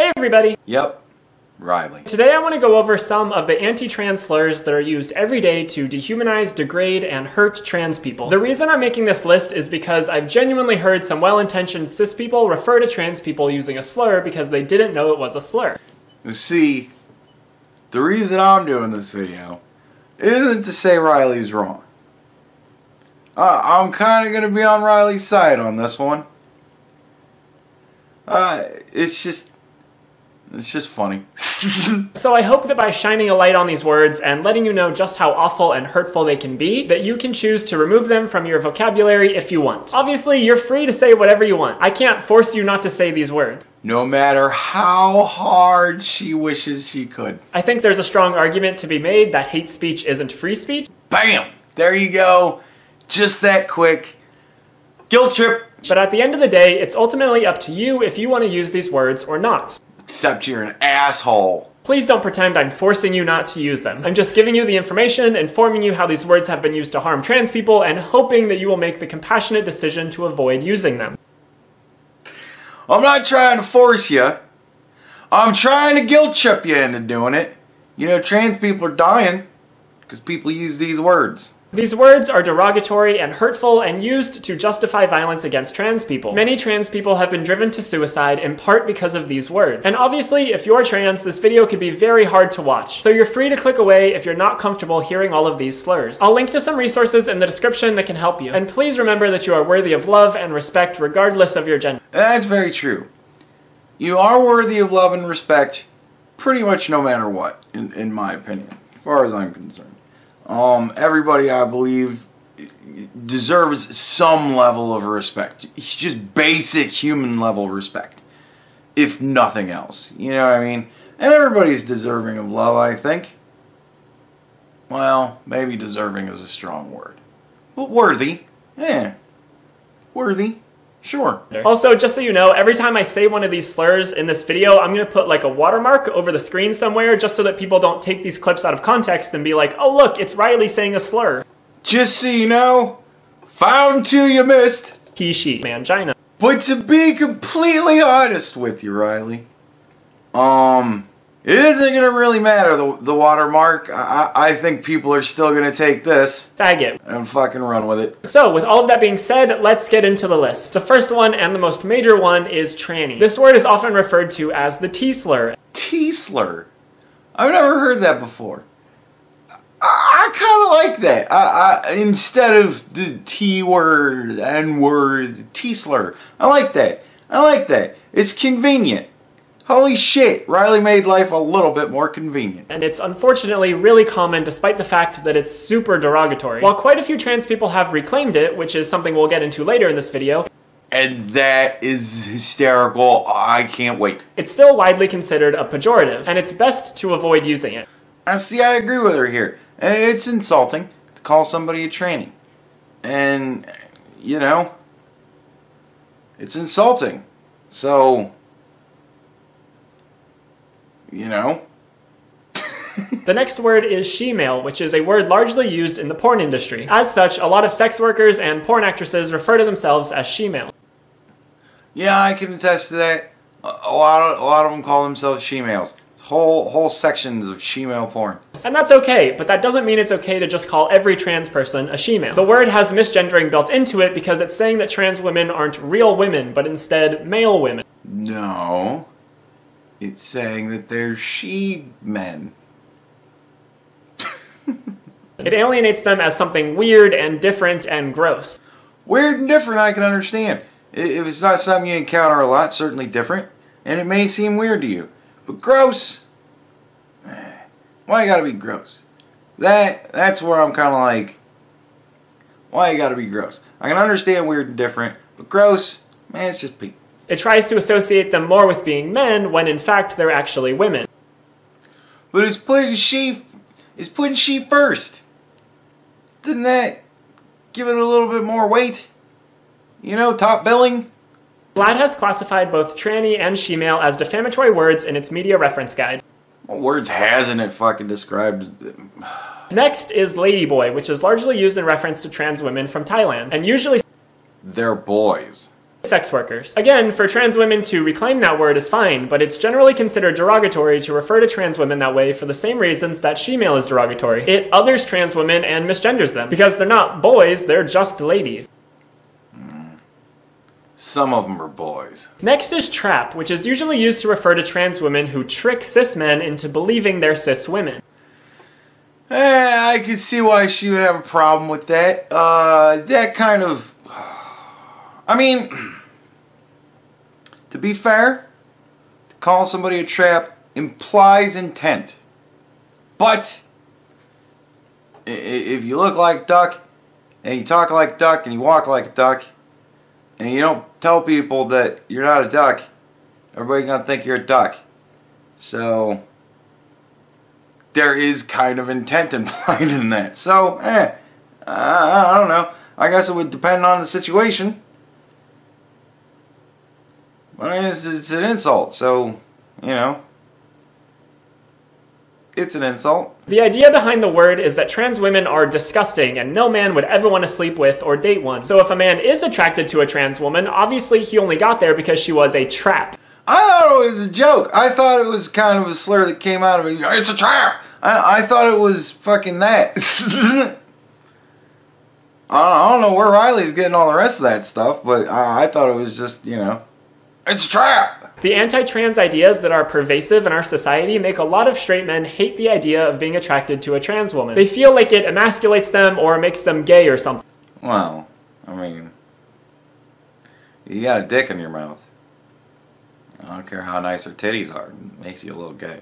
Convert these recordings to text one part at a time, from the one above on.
Hey everybody! Yep, Riley. Today I want to go over some of the anti-trans slurs that are used every day to dehumanize, degrade, and hurt trans people. The reason I'm making this list is because I've genuinely heard some well-intentioned cis people refer to trans people using a slur because they didn't know it was a slur. See, the reason I'm doing this video isn't to say Riley's wrong. I'm kind of going to be on Riley's side on this one. It's just funny. So I hope that by shining a light on these words and letting you know just how awful and hurtful they can be, that you can choose to remove them from your vocabulary if you want. Obviously, you're free to say whatever you want. I can't force you not to say these words. No matter how hard she wishes she could. I think there's a strong argument to be made that hate speech isn't free speech. Bam! There you go. Just that quick. Guilt trip. But at the end of the day, it's ultimately up to you if you want to use these words or not. Except you're an asshole. Please don't pretend I'm forcing you not to use them. I'm just giving you the information, informing you how these words have been used to harm trans people, and hoping that you will make the compassionate decision to avoid using them. I'm not trying to force you. I'm trying to guilt trip you into doing it. You know, trans people are dying because people use these words. These words are derogatory and hurtful and used to justify violence against trans people. Many trans people have been driven to suicide in part because of these words. And obviously, if you're trans, this video can be very hard to watch. So you're free to click away if you're not comfortable hearing all of these slurs. I'll link to some resources in the description that can help you. And please remember that you are worthy of love and respect regardless of your gender. That's very true. You are worthy of love and respect pretty much no matter what, in my opinion, as far as I'm concerned. Everybody, I believe, deserves some level of respect. It's just basic human level respect, if nothing else. You know what I mean? And everybody's deserving of love, I think. Well, maybe deserving is a strong word. But worthy, yeah. Worthy, sure. Also, just so you know, every time I say one of these slurs in this video, I'm going to put like a watermark over the screen somewhere just so that people don't take these clips out of context and be like, oh look, it's Riley saying a slur. Just so you know, found two you missed. He, she, mangina. But to be completely honest with you, Riley, it isn't going to really matter, the watermark. I think people are still going to take this faggot and fucking run with it. So, with all of that being said, let's get into the list. The first one, and the most major one, is tranny. This word is often referred to as the T-slur. T-slur? I've never heard that before. I kind of like that. Instead of the T-word, N-word, T-slur. I like that. I like that. It's convenient. Holy shit, Riley made life a little bit more convenient. And it's unfortunately really common despite the fact that it's super derogatory. While quite a few trans people have reclaimed it, which is something we'll get into later in this video, and that is hysterical. I can't wait. It's still widely considered a pejorative, and it's best to avoid using it. See, I agree with her here. It's insulting to call somebody a tranny. And, you know, it's insulting. So, you know. The next word is she-male, which is a word largely used in the porn industry. As such, a lot of sex workers and porn actresses refer to themselves as she-male. Yeah, I can attest to that. A lot of them call themselves she-males. Whole sections of she-male porn. And that's okay, but that doesn't mean it's okay to just call every trans person a she-male. The word has misgendering built into it because it's saying that trans women aren't real women, but instead male women. No. It's saying that they're she-men. It alienates them as something weird and different and gross. Weird and different I can understand. If it's not something you encounter a lot, certainly different. And it may seem weird to you. But gross? Why you gotta be gross? That's where I'm kinda like, why you gotta be gross? I can understand weird and different, but gross, man, it's just people. It tries to associate them more with being men when in fact they're actually women. But it's putting she first. Doesn't that give it a little bit more weight? You know, top billing? GLAAD has classified both tranny and she-male as defamatory words in its media reference guide. What words hasn't it fucking described? Next is ladyboy, which is largely used in reference to trans women from Thailand, and usually they're boys. sex workers. Again, for trans women to reclaim that word is fine, but it's generally considered derogatory to refer to trans women that way for the same reasons that she-male is derogatory. It others trans women and misgenders them, because they're not boys, they're just ladies. Some of them are boys. Next is trap, which is usually used to refer to trans women who trick cis men into believing they're cis women. I could see why she would have a problem with that. That kind of... I mean, to be fair, to call somebody a trap implies intent. But if you look like a duck, and you talk like a duck, and you walk like a duck, and you don't tell people that you're not a duck, everybody's gonna think you're a duck. So there is kind of intent implied in that. So, I don't know. I guess it would depend on the situation. But I mean, it's an insult, so, you know, it's an insult. The idea behind the word is that trans women are disgusting and no man would ever want to sleep with or date one. So if a man is attracted to a trans woman, obviously he only got there because she was a trap. I thought it was a joke. I thought it was kind of a slur that came out of it. It's a trap! I thought it was fucking that. I don't know where Riley's getting all the rest of that stuff, but I thought it was just, you know, it's a trap! The anti-trans ideas that are pervasive in our society make a lot of straight men hate the idea of being attracted to a trans woman. They feel like it emasculates them or makes them gay or something. Well, I mean, you got a dick in your mouth. I don't care how nice her titties are. It makes you a little gay.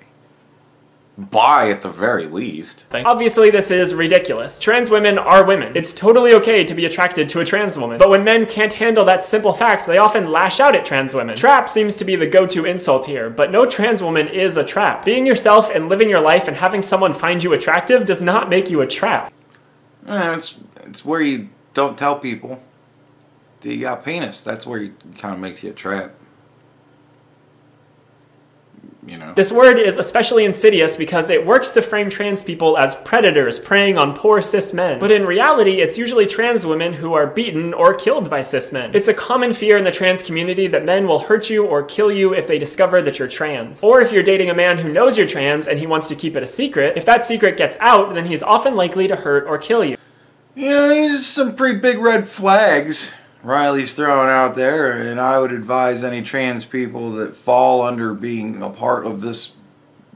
Bi at the very least. Obviously this is ridiculous. Trans women are women. It's totally okay to be attracted to a trans woman. But when men can't handle that simple fact, they often lash out at trans women. Trap seems to be the go-to insult here, but no trans woman is a trap. Being yourself and living your life and having someone find you attractive does not make you a trap. It's where you don't tell people that you got penis. That's where it kind of makes you a trap. You know. This word is especially insidious because it works to frame trans people as predators preying on poor cis men. But in reality, it's usually trans women who are beaten or killed by cis men. It's a common fear in the trans community that men will hurt you or kill you if they discover that you're trans. Or if you're dating a man who knows you're trans and he wants to keep it a secret, if that secret gets out, then he's often likely to hurt or kill you. Yeah, there's some pretty big red flags Riley's throwing out there, and I would advise any trans people that fall under being a part of this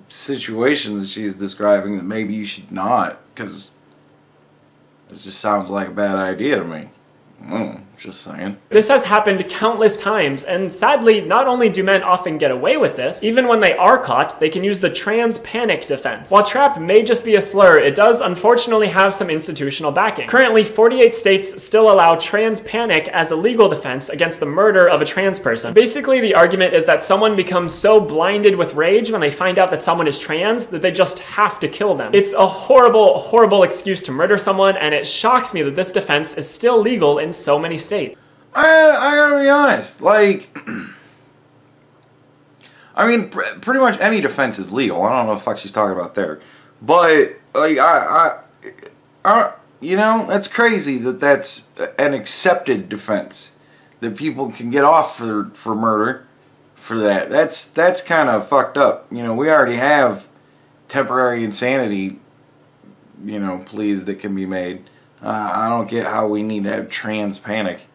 situation that she's describing that maybe you should not, because it just sounds like a bad idea to me. Just saying. This has happened countless times, and sadly, not only do men often get away with this, even when they are caught, they can use the trans panic defense. While trap may just be a slur, it does unfortunately have some institutional backing. Currently, 48 states still allow trans panic as a legal defense against the murder of a trans person. Basically, the argument is that someone becomes so blinded with rage when they find out that someone is trans that they just have to kill them. It's a horrible, horrible excuse to murder someone, and it shocks me that this defense is still legal in so many states. I gotta be honest, like, I mean, pretty much any defense is legal. I don't know what the fuck she's talking about there. But, like, you know, that's crazy that that's an accepted defense. That people can get off for murder for that. That's kind of fucked up. You know, we already have temporary insanity, you know, pleas that can be made. I don't get how we need to have trans panic.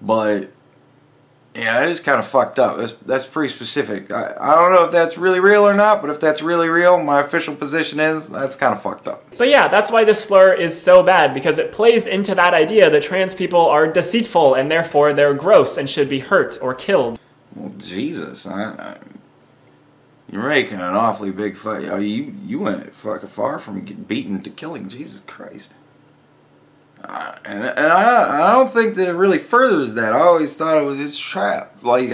But, yeah, that is kind of fucked up. That's pretty specific. I don't know if that's really real or not, but if that's really real, my official position is that's kind of fucked up. So yeah, that's why this slur is so bad, because it plays into that idea that trans people are deceitful and therefore they're gross and should be hurt or killed. Well, Jesus, you're making an awfully big fight. You went fucking far from getting beaten to killing. Jesus Christ. And I don't think that it really furthers that. I always thought it was a trap. Like,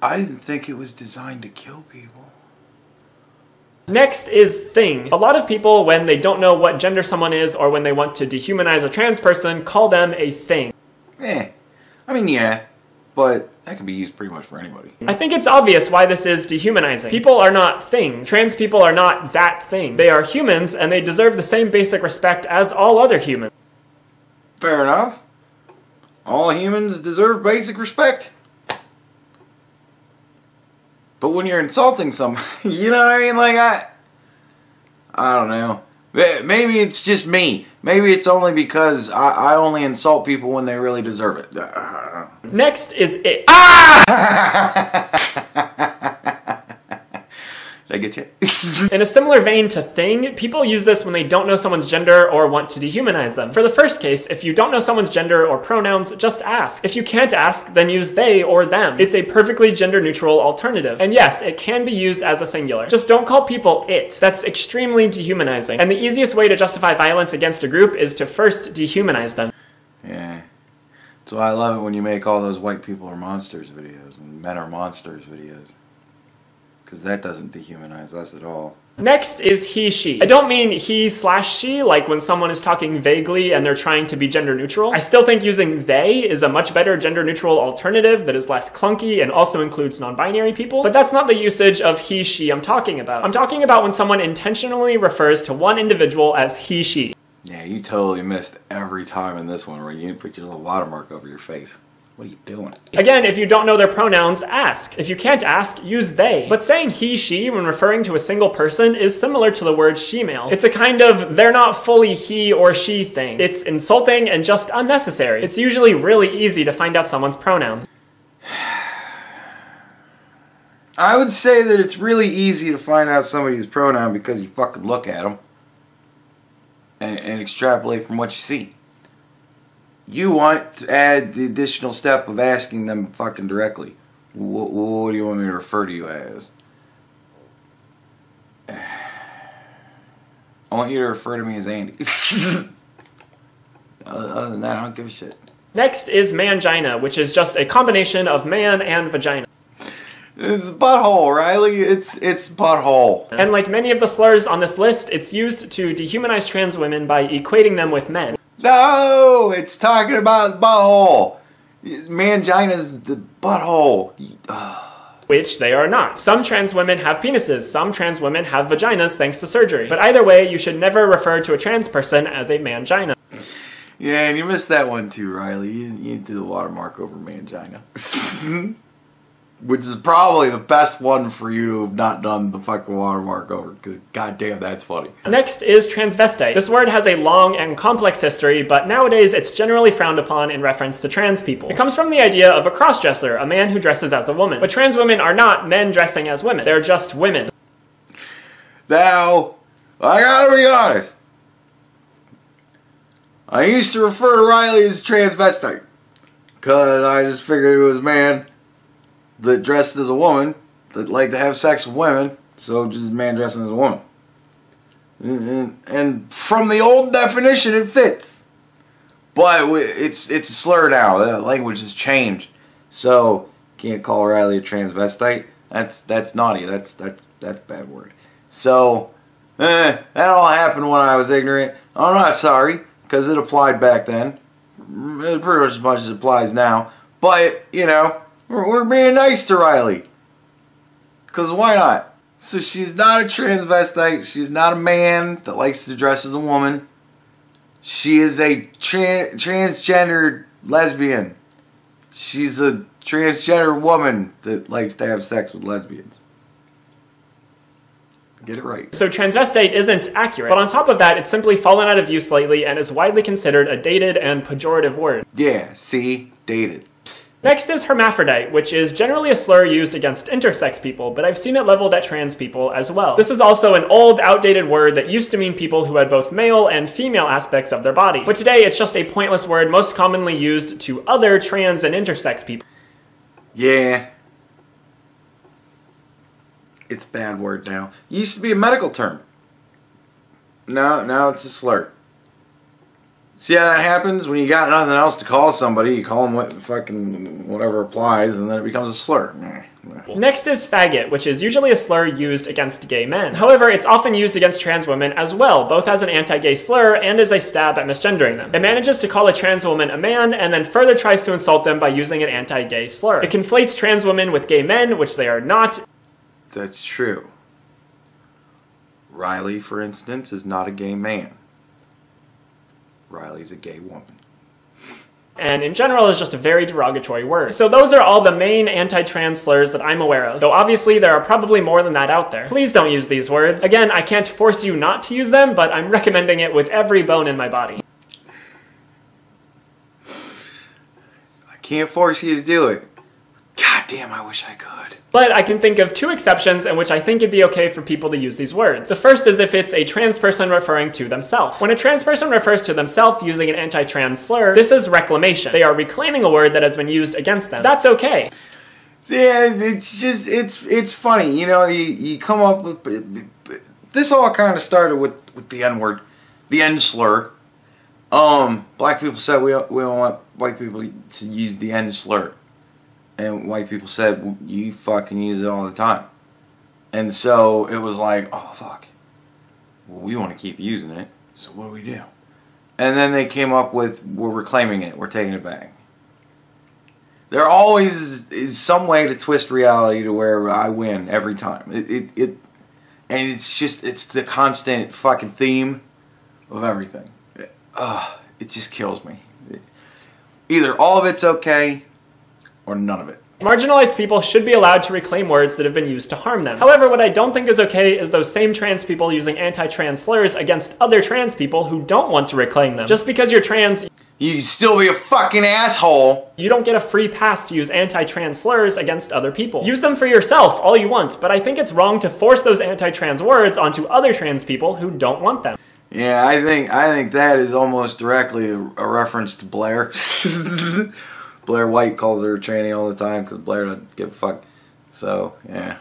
I didn't think it was designed to kill people. Next is thing. A lot of people, when they don't know what gender someone is or when they want to dehumanize a trans person, call them a thing. I mean, yeah, but that can be used pretty much for anybody. I think it's obvious why this is dehumanizing. People are not things. Trans people are not that thing. They are humans, and they deserve the same basic respect as all other humans. Fair enough. All humans deserve basic respect. But when you're insulting somebody, you know what I mean? Like, I don't know. Maybe it's just me. Maybe it's only because I only insult people when they really deserve it. Next is it. Did I get you? In a similar vein to thing, people use this when they don't know someone's gender or want to dehumanize them. For the first case, if you don't know someone's gender or pronouns, just ask. If you can't ask, then use they or them. It's a perfectly gender-neutral alternative. And yes, it can be used as a singular. Just don't call people it. That's extremely dehumanizing. And the easiest way to justify violence against a group is to first dehumanize them. Yeah. That's why I love it when you make all those white people are monsters videos and men are monsters videos. Because that doesn't dehumanize us at all. Next is he, she. I don't mean he/she, like when someone is talking vaguely and they're trying to be gender neutral. I still think using they is a much better gender neutral alternative that is less clunky and also includes non-binary people. But that's not the usage of he, she I'm talking about. I'm talking about when someone intentionally refers to one individual as he, she. Yeah, you totally missed every time in this one where you didn't put your little watermark over your face. What are you doing? Again, if you don't know their pronouns, ask. If you can't ask, use they. But saying he, she when referring to a single person is similar to the word she-male. It's a kind of they're not fully he or she thing. It's insulting and just unnecessary. It's usually really easy to find out someone's pronouns. I would say that it's really easy to find out somebody's pronoun because you fucking look at them and extrapolate from what you see. You want to add the additional step of asking them fucking directly. What do you want me to refer to you as? I want you to refer to me as Andy. Other than that, I don't give a shit. Next is mangina, which is just a combination of man and vagina. It's butthole, Riley. It's butthole. And like many of the slurs on this list, it's used to dehumanize trans women by equating them with men. No, it's talking about butthole. Mangina's the butthole. Which they are not. Some trans women have penises, some trans women have vaginas thanks to surgery. But either way, you should never refer to a trans person as a mangina. Yeah, and you missed that one too, Riley. You did the watermark over mangina. Which is probably the best one for you to have not done the fucking watermark over, because goddamn, that's funny. Next is transvestite. This word has a long and complex history, but nowadays it's generally frowned upon in reference to trans people. It comes from the idea of a crossdresser, a man who dresses as a woman. But trans women are not men dressing as women. They're just women. Now, I gotta be honest. I used to refer to Riley as transvestite, because I just figured it was a man that dressed as a woman, that liked to have sex with women, so just a man dressing as a woman. And from the old definition, it fits. But it's a slur now. The language has changed. So, can't call Riley a transvestite. That's naughty. That's a bad word. So, that all happened when I was ignorant. I'm not sorry, because it applied back then. Pretty much as much as it applies now. But, you know, we're being nice to Riley. Because why not? So she's not a transvestite. She's not a man that likes to dress as a woman. She is a transgendered lesbian. She's a transgender woman that likes to have sex with lesbians. Get it right. So transvestite isn't accurate, but on top of that, it's simply fallen out of use lately and is widely considered a dated and pejorative word. Yeah, see? Dated. Next is hermaphrodite, which is generally a slur used against intersex people, but I've seen it leveled at trans people as well. This is also an old, outdated word that used to mean people who had both male and female aspects of their body. But today, it's just a pointless word most commonly used to other trans and intersex people. Yeah. It's a bad word now. It used to be a medical term. Now it's a slur. See how that happens? When you got nothing else to call somebody, you call them what fucking whatever applies, and then it becomes a slur. Next is faggot, which is usually a slur used against gay men. However, it's often used against trans women as well, both as an anti-gay slur and as a stab at misgendering them. It manages to call a trans woman a man, and then further tries to insult them by using an anti-gay slur. It conflates trans women with gay men, which they are not. That's true. Riley, for instance, is not a gay man. Riley's a gay woman. and in general is just a very derogatory word. So those are all the main anti-trans slurs that I'm aware of, though obviously there are probably more than that out there. Please don't use these words. Again, I can't force you not to use them, but I'm recommending it with every bone in my body. I can't force you to do it. God damn, I wish I could. But I can think of 2 exceptions in which I think it'd be okay for people to use these words. The first is if it's a trans person referring to themselves. When a trans person refers to themselves using an anti-trans slur, this is reclamation. They are reclaiming a word that has been used against them. That's okay. Yeah, it's just, it's funny, you know, you come up with, this all kind of started with the N-word, the N slur. Black people said we don't want white people to use the N slur. And white people said, well, you fucking use it all the time. And so it was like, oh fuck, well we want to keep using it, so what do we do? And then they came up with, we're reclaiming it, we're taking it back. There always is some way to twist reality to where I win every time. And it's just, it's the constant fucking theme of everything. It just kills me. Either all of it's okay, or none of it. Marginalized people should be allowed to reclaim words that have been used to harm them. However, what I don't think is okay is those same trans people using anti-trans slurs against other trans people who don't want to reclaim them. Just because you're trans, you can still be a fucking asshole. You don't get a free pass to use anti-trans slurs against other people. Use them for yourself all you want, but I think it's wrong to force those anti-trans words onto other trans people who don't want them. Yeah, I think that is almost directly a reference to Blair. Blair White calls her tranny all the time because Blair doesn't give a fuck. So, yeah.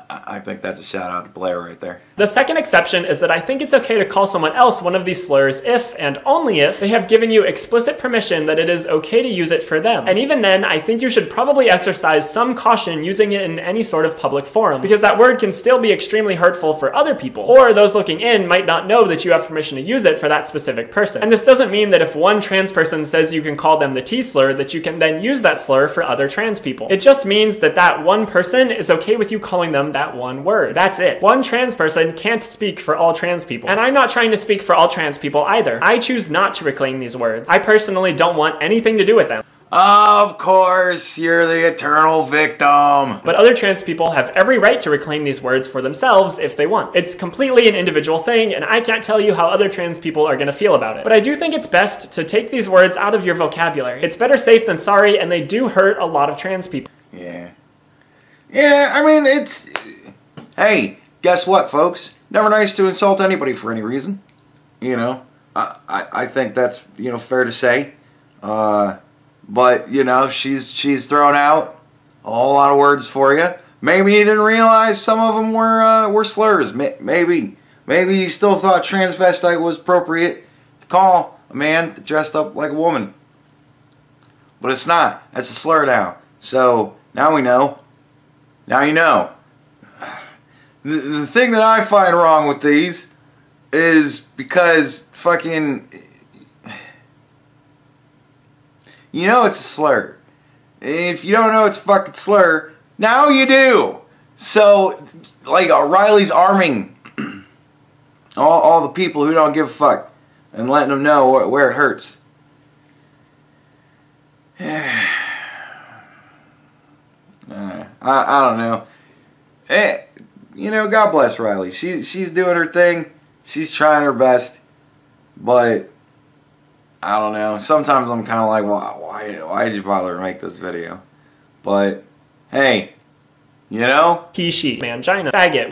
I think that's a shout out to Blair right there. The second exception is that I think it's okay to call someone else one of these slurs if, and only if, they have given you explicit permission that it is okay to use it for them. And even then, I think you should probably exercise some caution using it in any sort of public forum, because that word can still be extremely hurtful for other people, or those looking in might not know that you have permission to use it for that specific person. And this doesn't mean that if one trans person says you can call them the T slur, that you can then use that slur for other trans people. It just means that that one person is okay with you calling them that one word. That's it. One trans person can't speak for all trans people. And I'm not trying to speak for all trans people either. I choose not to reclaim these words. I personally don't want anything to do with them. Of course, you're the eternal victim. But other trans people have every right to reclaim these words for themselves if they want. It's completely an individual thing, and I can't tell you how other trans people are gonna feel about it. But I do think it's best to take these words out of your vocabulary. It's better safe than sorry, and they do hurt a lot of trans people. Yeah. Yeah, I mean, it's... Hey, guess what, folks? Never nice to insult anybody for any reason. You know, I think that's, you know, fair to say. But, you know, she's thrown out a whole lot of words for you. Maybe you didn't realize some of them were slurs. Maybe you still thought transvestite was appropriate to call a man dressed up like a woman. But it's not. That's a slur now. So, now we know. Now you know. The thing that I find wrong with these is because fucking... You know it's a slur. If you don't know it's a fucking slur, now you do. So, like, Riley's arming all the people who don't give a fuck and letting them know where it hurts. I don't know. You know, God bless Riley. She's doing her thing. She's trying her best. But I don't know. Sometimes I'm kind of like, well, why did you bother to make this video? But hey, you know, he, she, mangina, faggot.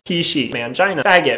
He, she, mangina, faggot,